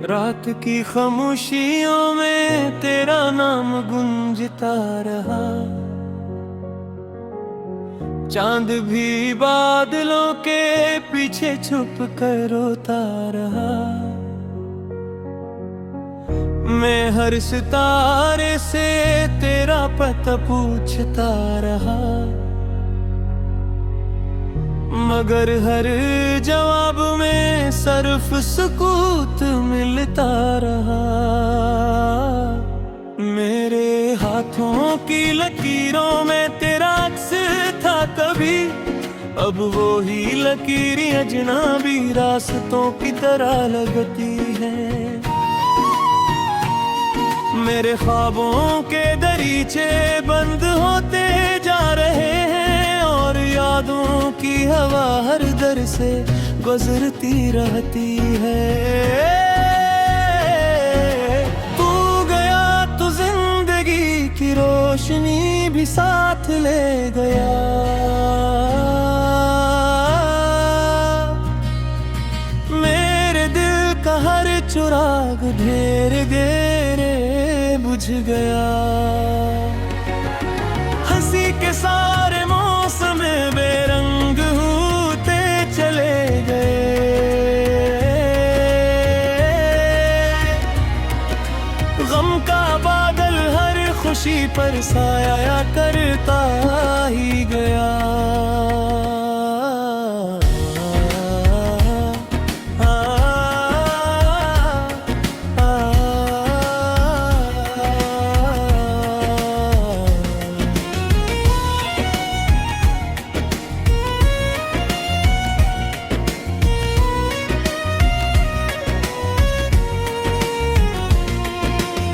रात की खामोशियों में तेरा नाम गूंजता रहा, चांद भी बादलों के पीछे छुप कर रोता रहा। मैं हर सितारे से तेरा पता पूछता रहा, मगर हर जवाब में सिर्फ सुकूत मिलता रहा। मेरे हाथों की लकीरों में तेरा अक्स था कभी, अब वो ही लकीरें अजनबी रास्तों की तरह लगती हैं। मेरे ख्वाबों के दरीचे बंद होते जा रहे हैं, और यादों की हवा हर दर से गुजरती रहती है। तू गया तो जिंदगी की रोशनी भी साथ ले गया। मेरे दिल का हर चिराग ढेर गहरे बुझ गया। हंसी के सारे मौसम बेरंग होते चले गए, गम का बादल हर खुशी पर साया करता ही गया।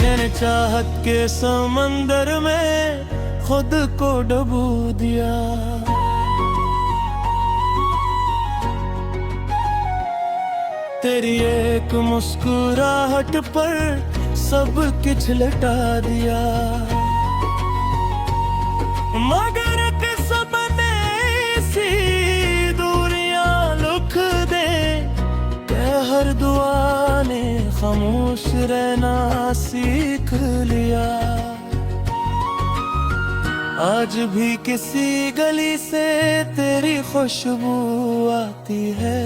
मैंने चाहत के समंदर में खुद को डुबो दिया, तेरी एक मुस्कुराहट पर सब कुछ लटा दिया। मगर किस्मत ने सी दूरियां लिख दे कि हर दुआ ने खामोश रहना सीख लिया। आज भी किसी गली से तेरी खुशबू आती है,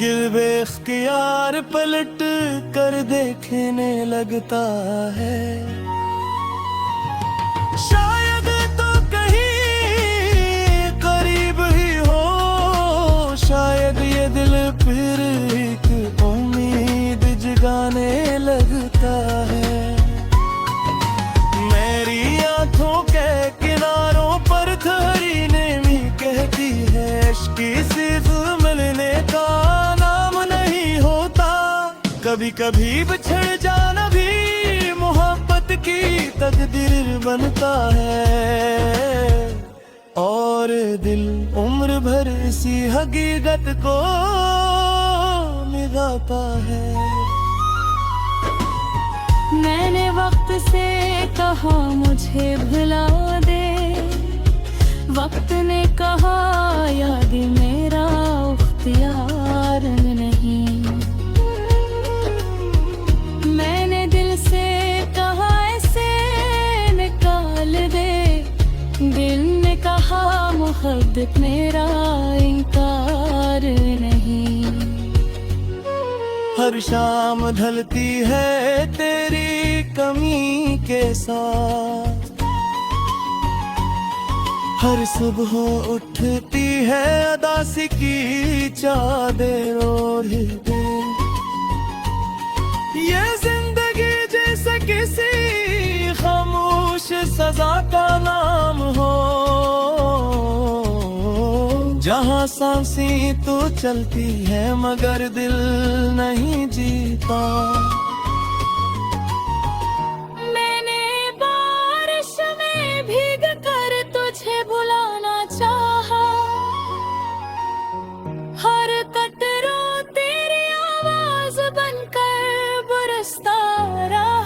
दिल बेख्तियार पलट कर देखने लगता है। शायद तो कहीं करीब ही हो, शायद ये दिल फिर एक उम्मीद जगाने लगता है। मेरी आंखों के किनारों पर थरी नेमी कहती है, इश्क़ सिर्फ मिलने का नाम नहीं होता। कभी कभी बिछड़ जाना भी मोहब्बत की तकदीर बनता है, और दिल उम्र भर इसी हकीकत को निभाता है। मैंने वक्त से कहा मुझे भुला दे, वक्त ने कहा याद मेरा इख्तियार नहीं। मैंने दिल से कहा ऐसे निकाल दे, दिल ने कहा मोहब्बत मेरा इनकार नहीं। हर शाम ढलती है तेरी कमी के साथ, हर सुबह उठती है उदासी की चादर ओढ़े। ये जिंदगी जैसे किसी खामोश सजा का नाम हो, जहाँ सांसें तो चलती है मगर दिल नहीं जीता। मैंने बारिश में भीग कर तुझे बुलाना चाहा, हर कतरा तेरी आवाज बनकर बरसता रहा।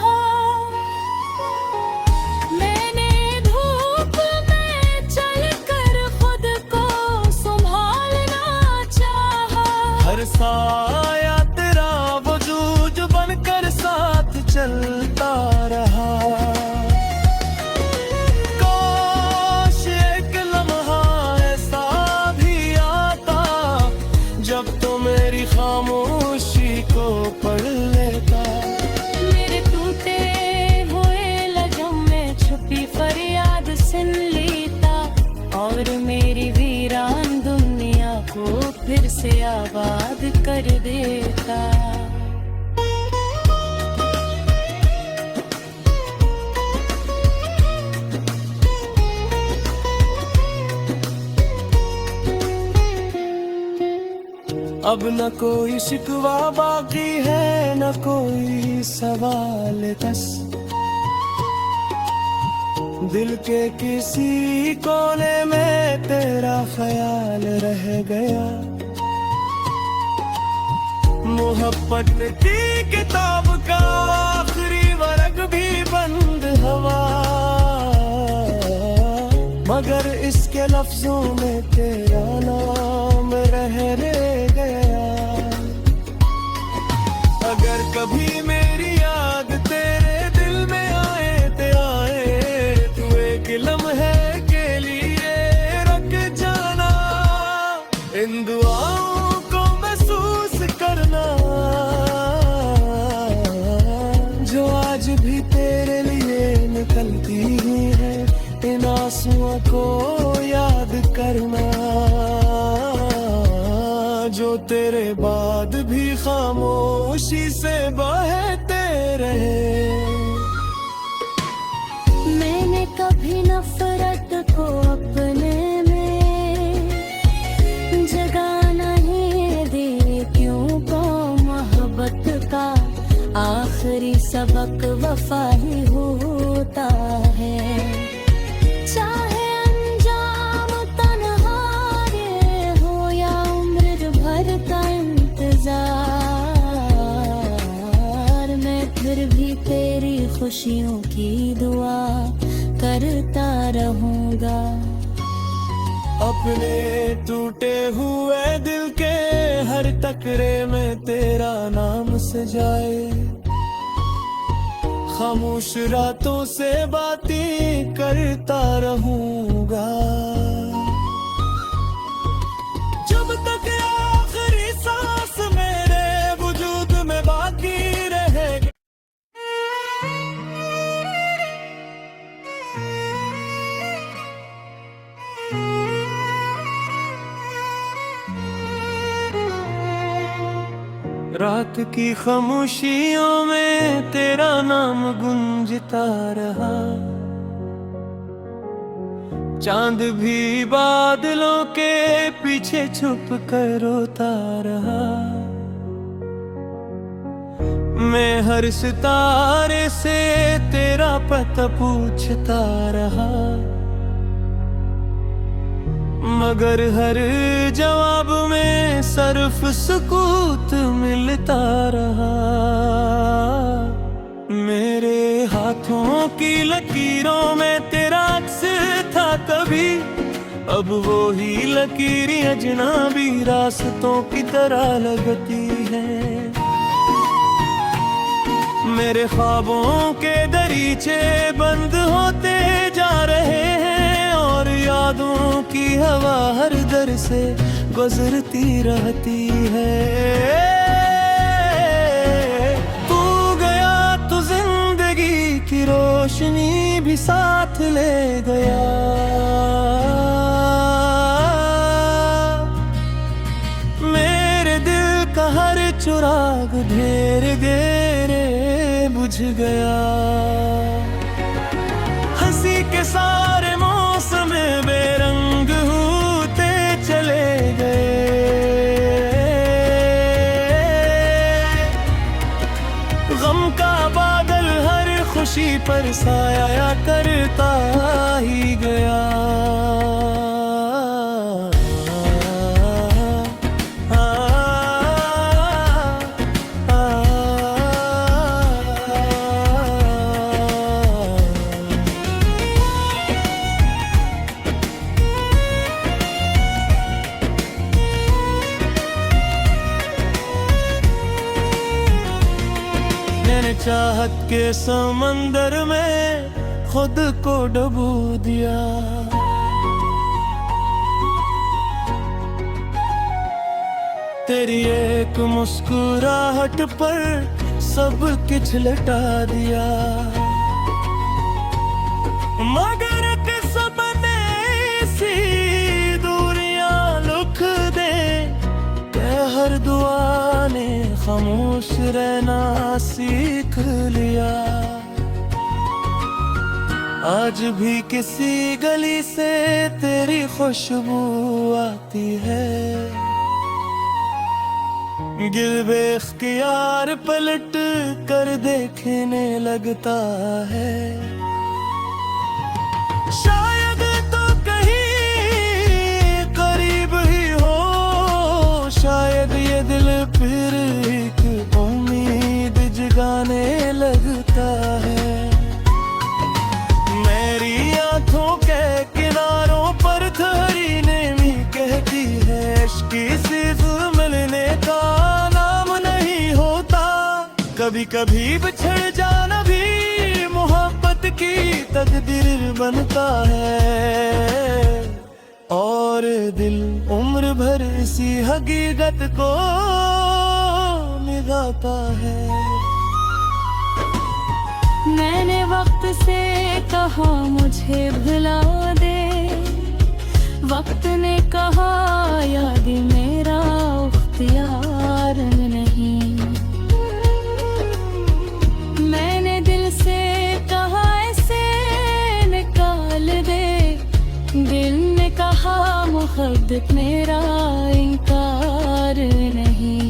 कर देता। अब न कोई शिकवा बाकी है, न कोई सवाल कस। दिल के किसी कोने में तेरा ख्याल रह गया। मोहब्बत की किताब का आखिरी वर्ग भी बंद हवा, मगर इसके लफ्जों में तेरा नाम रहने गया। अगर कभी मेरी याद तेरे दिल में आए ते आए, तू एक लम्हे के लिए रख जाना। इन दुआओं को महसूस करना जो आज भी तेरे लिए निकलती है। इन आंसुओं को याद करना जो तेरे बाद भी खामोशी से बहते रहे। मैंने कभी नफरत को अपने में जगह नहीं दी, क्यों को मोहब्बत का आखिरी सबक वफा ही होता है। चाहे अंजाम तन्हाई हो या उम्र भर का इंतजार, मैं फिर भी तेरी खुशियों की दुआ करता रहूंगा। अपने टूटे हुए दिल के हर टकरे में तेरा नाम सजाए। खामोश रातों से बातें करता रहूंगा जब तक आखिरी सांस मेरे वजूद में बाकी रहेगी। रात की खामोशियों में तेरा नाम गूंजता रहा। चांद भी बादलों के पीछे छुप कर रोता रहा। मैं हर सितारे से तेरा पता पूछता रहा, मगर हर जवाब में सिर्फ सुकूत मिलता रहा। मेरे हाथों की लकीरों में तेरा अक्स था कभी, अब वो ही लकीरें अजनबी रास्तों की तरह लगती है। मेरे ख्वाबों के दरीचे बंद होते जा रहे हैं और यादों की हवा हर दर से गुजरती रहती है। तू गया तो जिंदगी की रोशनी भी साथ ले गया। मेरे दिल का हर चिराग घेर घेरे बुझ गया। हंसी के सारे मौसम बेरंग होते चले गए। गम का बादल हर खुशी पर साया करता ही गया। मैंने चाहत के समंदर में खुद को डुबो दिया। तेरी एक मुस्कुराहट पर सब कुछ लटा दिया, मगर किस्मत ने सी दूरियां लुक दे। हर दुआ ने खामोश रहना सीख लिया। आज भी किसी गली से तेरी खुशबू आती है, दिल बेख्तियार पलट कर देखने लगता है। शायद तो कहीं करीब ही हो, शायद ये दिल फिर एक उम्मीद जगाने लगता है। मेरी आंखों के किनारों पर ठहरी नेमी कहती है, इश्क़ सिर्फ मिलने का नाम नहीं होता। कभी कभी बिछड़ जाना भी मोहब्बत की तकदीर बनता है, और दिल उम्र भर इसी हकीकत को निभाता है। मैंने वक्त से कहा मुझे भुला दे, वक्त ने कहा याद मेरा इख्तियार नहीं। मैंने दिल से कहा ऐसे निकाल दे, दिल ने कहा मोहब्बत मेरा इनकार नहीं।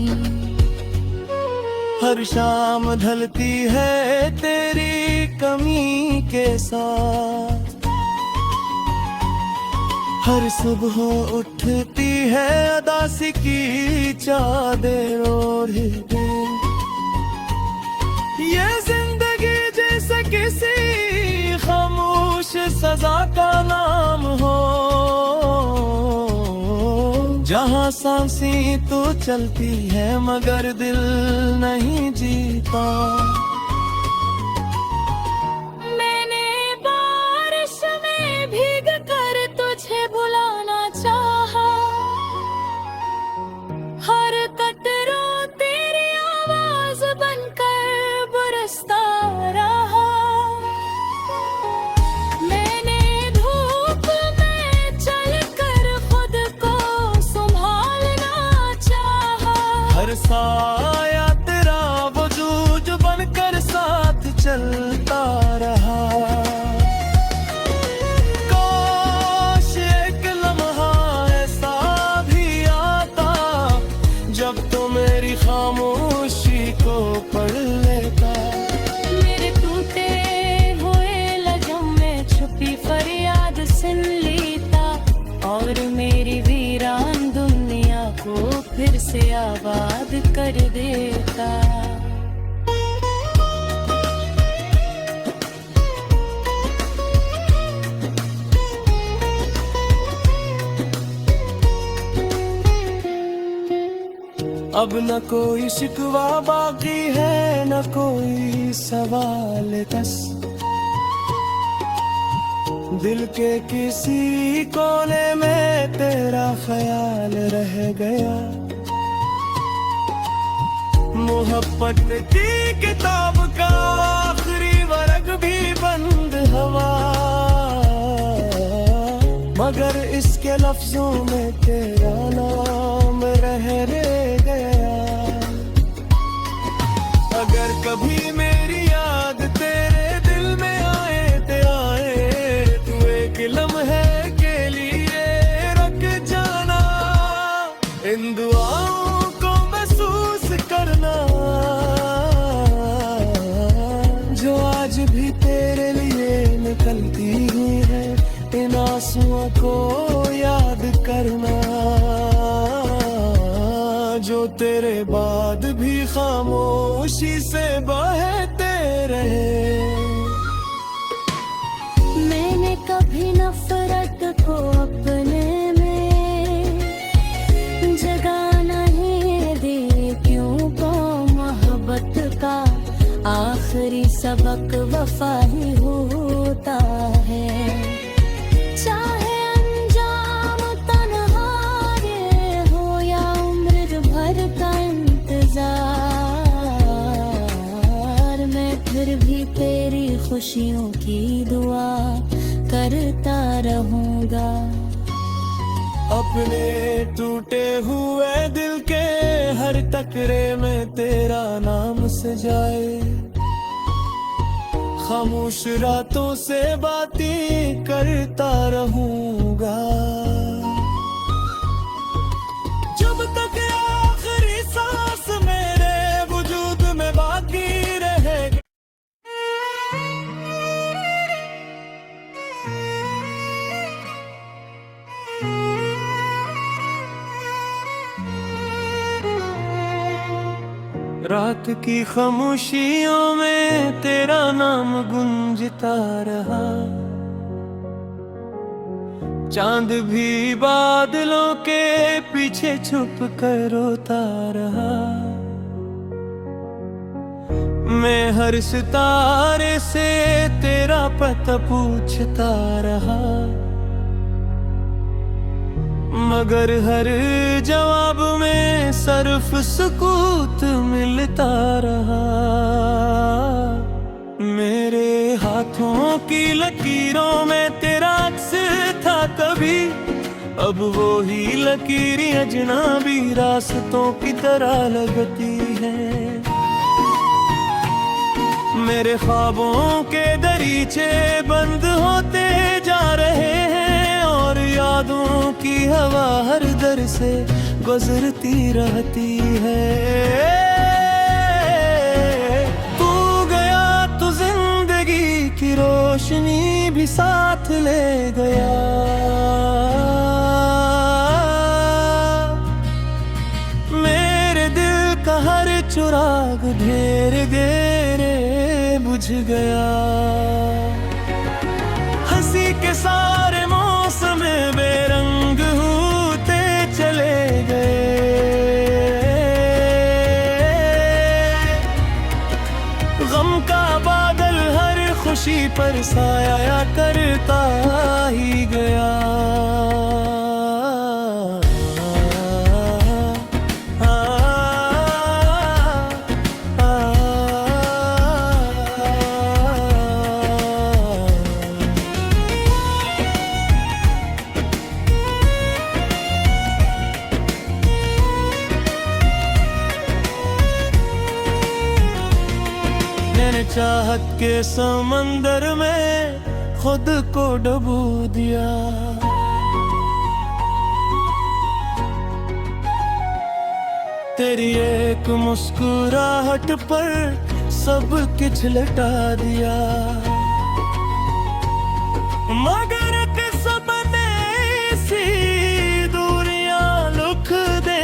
हर शाम ढलती है तेरी कमी के साथ, हर सुबह उठती है उदासी की चादर ओढ़े। ये जिंदगी जैसे किसी खामोश सजा का नाम हो, जहाँ सांसें तो चलती है मगर दिल नहीं जीता। मैंने बारिश में भीग कर तुझे भुलाना चाहा, हर कतरा तेरी आवाज बनकर बरसता रहा। मैंने धूप में चलकर खुद को संभालना चाहा, हर साया तेरा वजूद बनकर साथ चलता रहा। काश एक लम्हा ऐसा भी आता जब तो मेरी खामोशी को पढ़ लेता। मेरे टूटे हुए लहज़ों में छुपी फरियाद सुन लेता, और मेरी वीरान दुनिया को फिर से आबाद कर देता। अब न कोई शिकवा बाकी है, न कोई सवाल कस। दिल के किसी कोने में तेरा ख्याल रह गया। मोहब्बत की किताब का आखिरी वर्ग भी बंद हवा, मगर इसके लफ्जों में तेरा नाम रह गया। अगर कभी मेरी याद तेरे दिल में आए तू एक लम्हे के लिए रख जाना। इन दुआओं को महसूस करना जो आज भी तेरे लिए निकलती हुई है। इन आंसुओं को याद करना जो तेरे बाद भी खामोशी से बहते रहे। मैंने कभी नफरत को अपने में जगह नहीं दी, क्यों को मोहब्बत का आखिरी सबक वफा ही होता है। चाहे अंजाम तन्हा ये हो या उम्र भर का इंतजार, मैं फिर भी तेरी खुशियों की दुआ करता रहूंगा। अपने टूटे हुए दिल के हर टकरे में तेरा नाम सजाए, खामोश रातों से बातें करता रहूंगा जब तक आखिरी सांस मेरे वजूद में बाकी रहेगी। रात की खामोशियों में तेरा नाम गूंजता रहा, चांद भी बादलों के पीछे छुप कर रोता रहा। मैं हर सितारे से तेरा पता पूछता रहा, मगर हर जवाब में सिर्फ सुकूत मिलता रहा। मेरे हाथों की लकीरों में तेरा अक्स था कभी, अब वो ही लकीरें अजनबी रास्तों की तरह लगती हैं। मेरे ख्वाबों के दरीचे बंद होते जा रहे हैं और यादों की हवा हर दर से गुजरती रहती है। तू गया तो जिंदगी की रोशनी भी साथ ले गया, मेरे दिल का हर चिराग घेर घेरे बुझ गया। हंसी के सारे मौसम बेरंग होते चले गए, गम का बादल हर खुशी पर साया करता ही गया। मैंने चाहत के समंदर में खुद को डुबो दिया, तेरी एक मुस्कुराहट पर सब कुछ लटा दिया। मगर किस्मत ने सी दूरियां लिख दे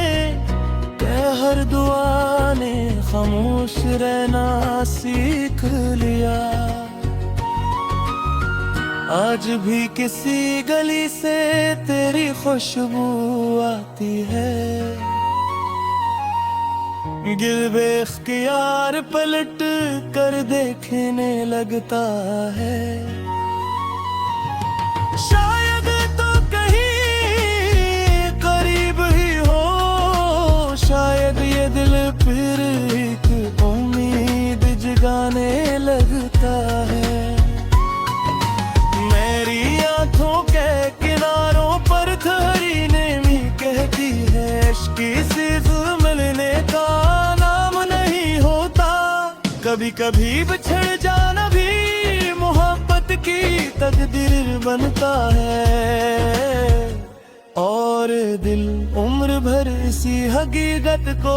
के हर दुआ ने खामोश रहना सीख लिया। आज भी किसी गली से तेरी खुशबू आती है, दिल बेख्तियार पलट कर देखने लगता है। शायद तो कहीं करीब ही हो, शायद ये दिल फिर एक उम्मीद जगाने लगता है। मेरी आंखों के किनारों पर थरी नेमी कहती है, इश्क़ सिर्फ मिलने का नाम नहीं होता। कभी कभी बिछड़ जाना भी मोहब्बत की तकदीर बनता है, और दिल उम्र भर इसी हकीकत को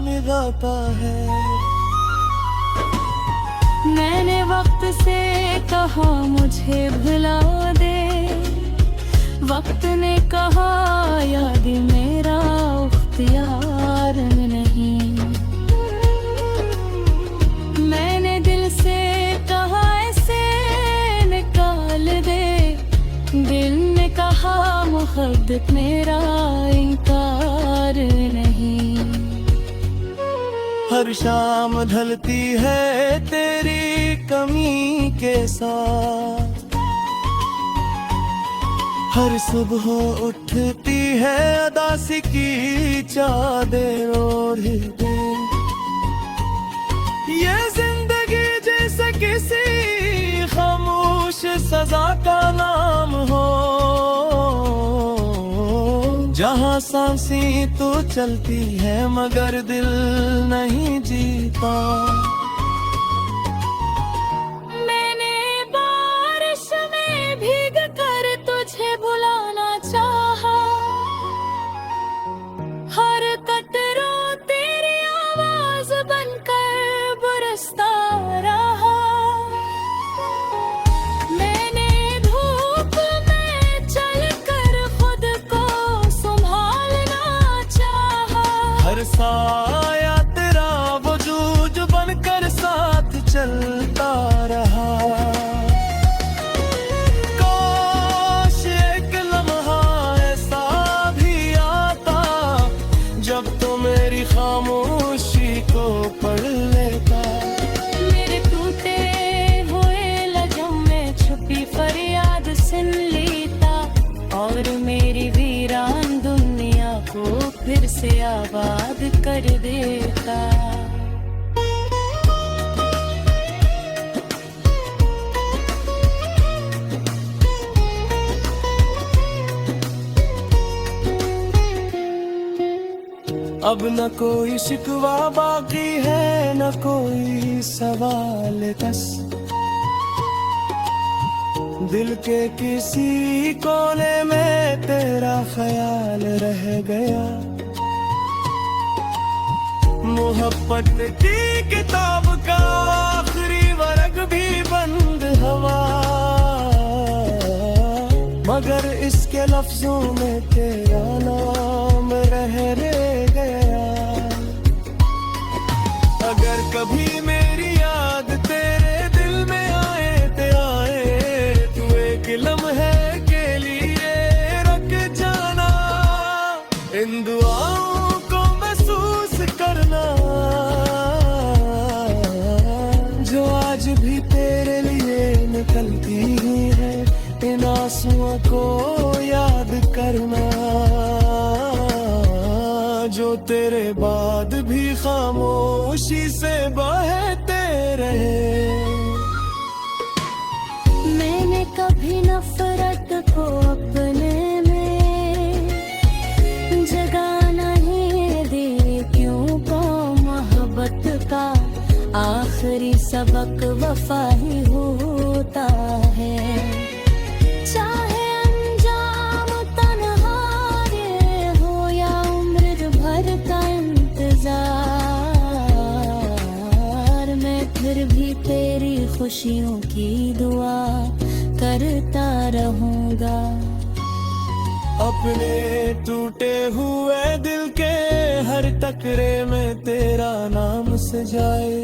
निभाता है। मैंने वक्त से कहा मुझे भुला दे, वक्त ने कहा याद मेरा इख्तियार नहीं। मैंने दिल से कहा ऐसे निकाल दे, दिल ने कहा मोहब्बत मेरा इनकार नहीं। हर शाम ढलती है तेरी कमी के साथ, हर सुबह उठती है अदासी की चादर ओढ़ दे। ये जिंदगी जैसे किसी खामोश सजा का नाम हो, जहाँ सांसें तो चलती है मगर दिल नहीं जीता। मैंने बारिश में भीग कर तुझे भुलाना चाहा, हर कतरों तेरी आवाज बनकर बरसता रहा। मैंने धूप में चलकर खुद को संभालना चाहा, हर साया तेरा वजूद बनकर साथ चलता रहा। काश एक लम्हा ऐसा भी आता जब तो मेरी खामोशी को पढ़ लेता। मेरे टूटे हुए लहजों में छुपी फरियाद सुन लेता, और मेरी वीरान दुनिया को फिर से आबाद कर देता। अब न कोई शिकवा बाकी है, न कोई सवाल कस। दिल के किसी कोने में तेरा ख्याल रह गया। मोहब्बत की किताब का आखिरी वर्ग भी बंद हवा, मगर इसके लफ्जों में तेरा नाम रह गया। अगर कभी मेरी याद तेरे दिल में आए तू एक लम्हे के लिए रख जाना। इन दुआओं को महसूस करना जो आज भी तेरे लिए निकलती है। इन आंसुओं को याद करना जो तेरे बाद भी खामोशी से बहते रहे। मैंने कभी नफरत को अपने में जगह नहीं दी, क्यों को मोहब्बत का आखिरी सबक वफा ही होता है। चाहे अंजाम तन्हाई हो या उम्र भर का इंतजार, मैं फिर भी तेरी खुशियों की दुआ करता रहूंगा। अपने टूटे हुए दिल के हर टकरे में तेरा नाम सजाए,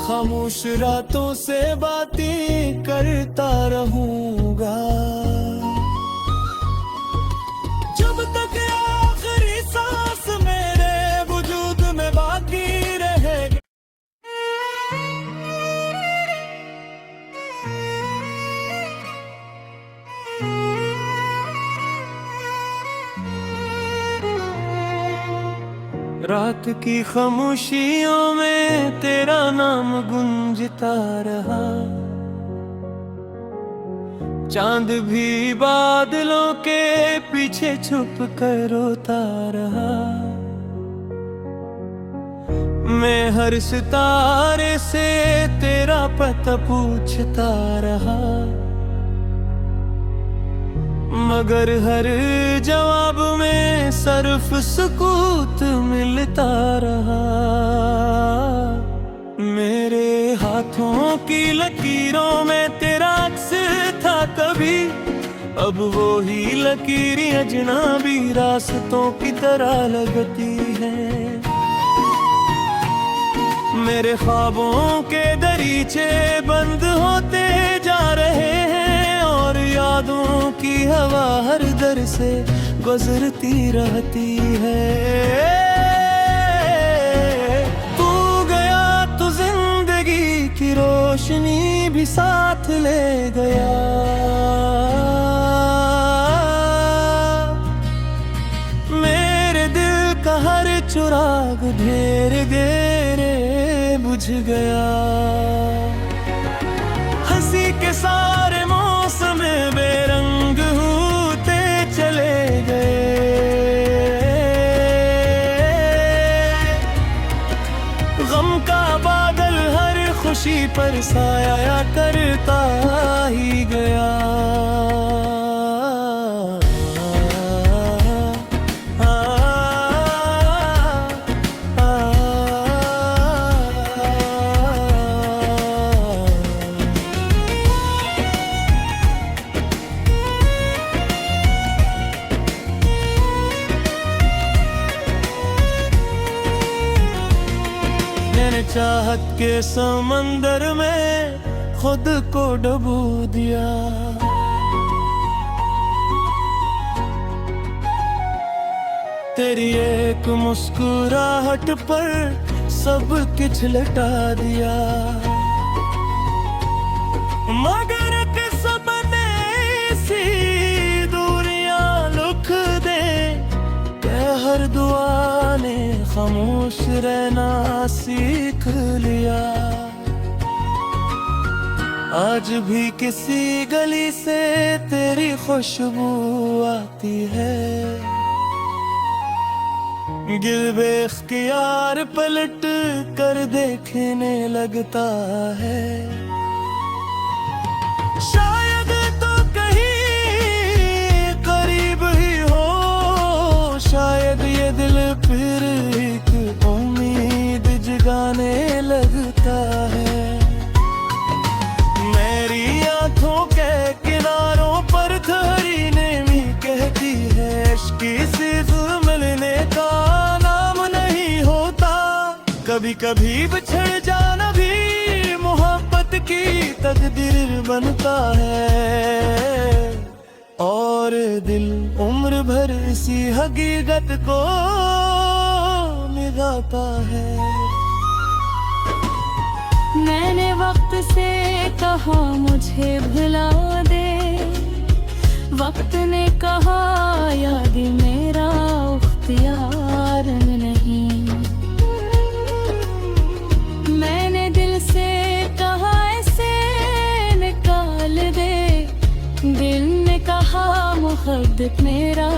खामोश रातों से बातें करता रहूंगा। जब तक आखिरी सांस मेरे वजूद में बाकी रहेगी। रात की खामोशियों में तेरा नाम गूंजता रहा। चांद भी बादलों के पीछे छुप कर रोता रहा। मैं हर सितारे से तेरा पता पूछता रहा, मगर हर जवाब में सिर्फ सुकूत मिलता रहा। मेरे हाथों की लकीरों में तेरा अक्स था कभी, अब वो ही लकीरें अजनबी रास्तों की तरह लगती है। मेरे ख्वाबों के दरीचे बंद होते जा रहे हैं, और यादों की हवा हर दर से गुजरती रहती है। तू गया तो जिंदगी की रोशनी भी साथ ले गया। मेरे दिल का हर चिराग घेर घेरे बुझ गया। हंसी के सारे मौसम बेरंग होते चले गए। गम का बादल हर खुशी पर साया करता ही गया। मैंने चाहत के समंदर में खुद को डुबो दिया। तेरी एक मुस्कुराहट पर सब कुछ लटा दिया। मगर किस्मत ने सी दूरियां लिख दे के हर दुआ ने खामोश रहना सीख लिया। आज भी किसी गली से तेरी खुशबू आती है। दिल बेख्तियार पलट कर देखने लगता है। शायद तो कहीं करीब ही हो, शायद ये दिल फिर एक उम्मीद जगाने लगता है। मेरी आंखों के किनारों पर धरी नेमी कहती है इश्क़ सिर्फ मिलने का नाम नहीं होता। कभी कभी बिछड़ जाना भी मोहब्बत की तकदीर बनता है। और दिल उम्र भर इसी हकीकत को निभाता है। मैंने वक्त से कहा मुझे भुला दे, वक्त ने कहा याद मेरा इख्तियार नहीं। मैंने दिल से कहा ऐसे निकाल दे, दिल ने कहा मोहब्बत मेरा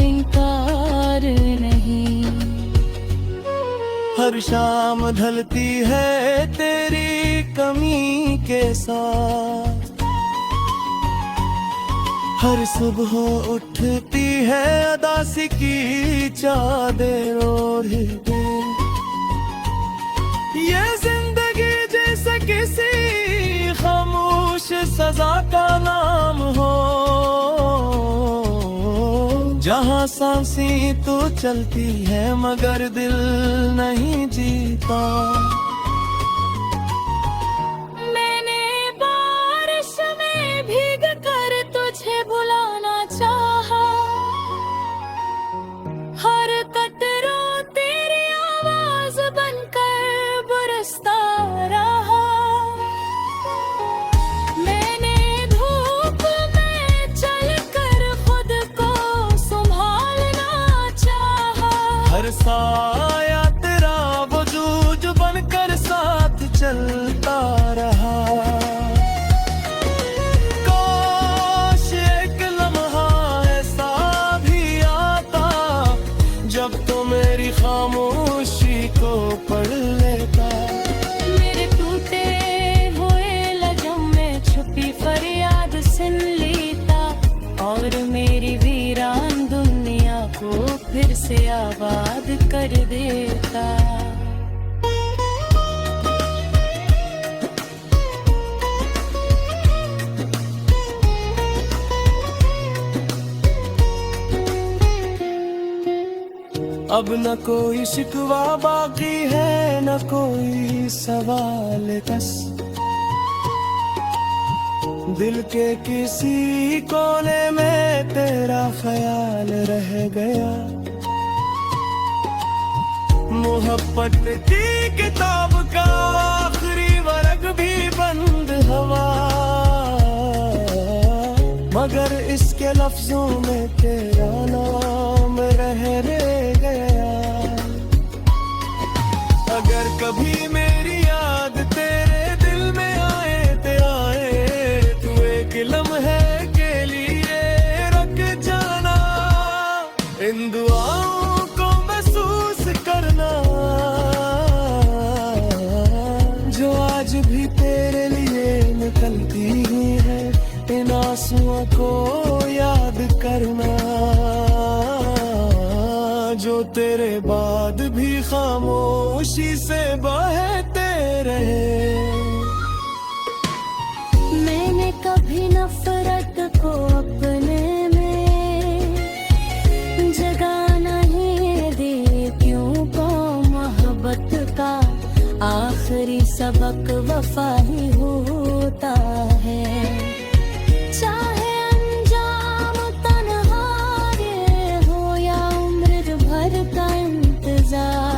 इनकार नहीं। हर शाम ढलती है तेरी कमी के साथ, हर सुबह उठती है अदासी की चादर ओढ़े। ये जिंदगी जैसे किसी खामोश सजा का नाम हो, जहाँ सांसें तो चलती है मगर दिल नहीं जीता। मैंने बारिश में भीग कर तुझे भुलाना चाहा, हर कतरा तेरी आवाज बनकर बरसता रहा। मैंने धूप में चलकर खुद को संभालना चाहा, हर साया तेरा वजूद बनकर साथ चलता रहा। काश एक लम्हा ऐसा भी आता जब तो मेरी खामोशी को पढ़ लेता। मेरे टूटे हुए लजम में छुपी फरियाद सुन लेता, और मेरी वीरान दुनिया को फिर से आबाद कर देता। अब न कोई शिकवा बाकी है न कोई सवाल कस, दिल के किसी कोने में तेरा ख्याल रह गया। मोहब्बत की किताब का आखिरी वर्ग भी बंद हवा, मगर इसके लफ्जों में तेरा नाम रह गया। अगर कभी मेरी याद तेरे दिल में आए ते आए, तू एक लम्हे के लिए रख जाना। इन दुआओं को महसूस करना, तेरे बाद भी खामोशी से बहते रहे। मैंने कभी नफरत को अपने में जगह नहीं दी, क्यों को मोहब्बत का आखिरी सबक वफा ही होता है। चाहे अंजाम तन्हाई हो या उम्र भर का इंतजार,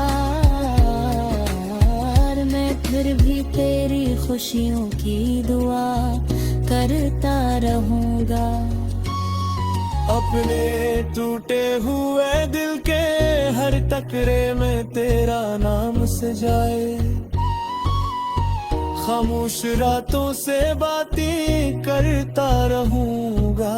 मैं फिर भी तेरी खुशियों की दुआ करता रहूंगा। अपने टूटे हुए दिल के हर टकरे में तेरा नाम सजाए, खामोश रातों से बातें करता रहूंगा।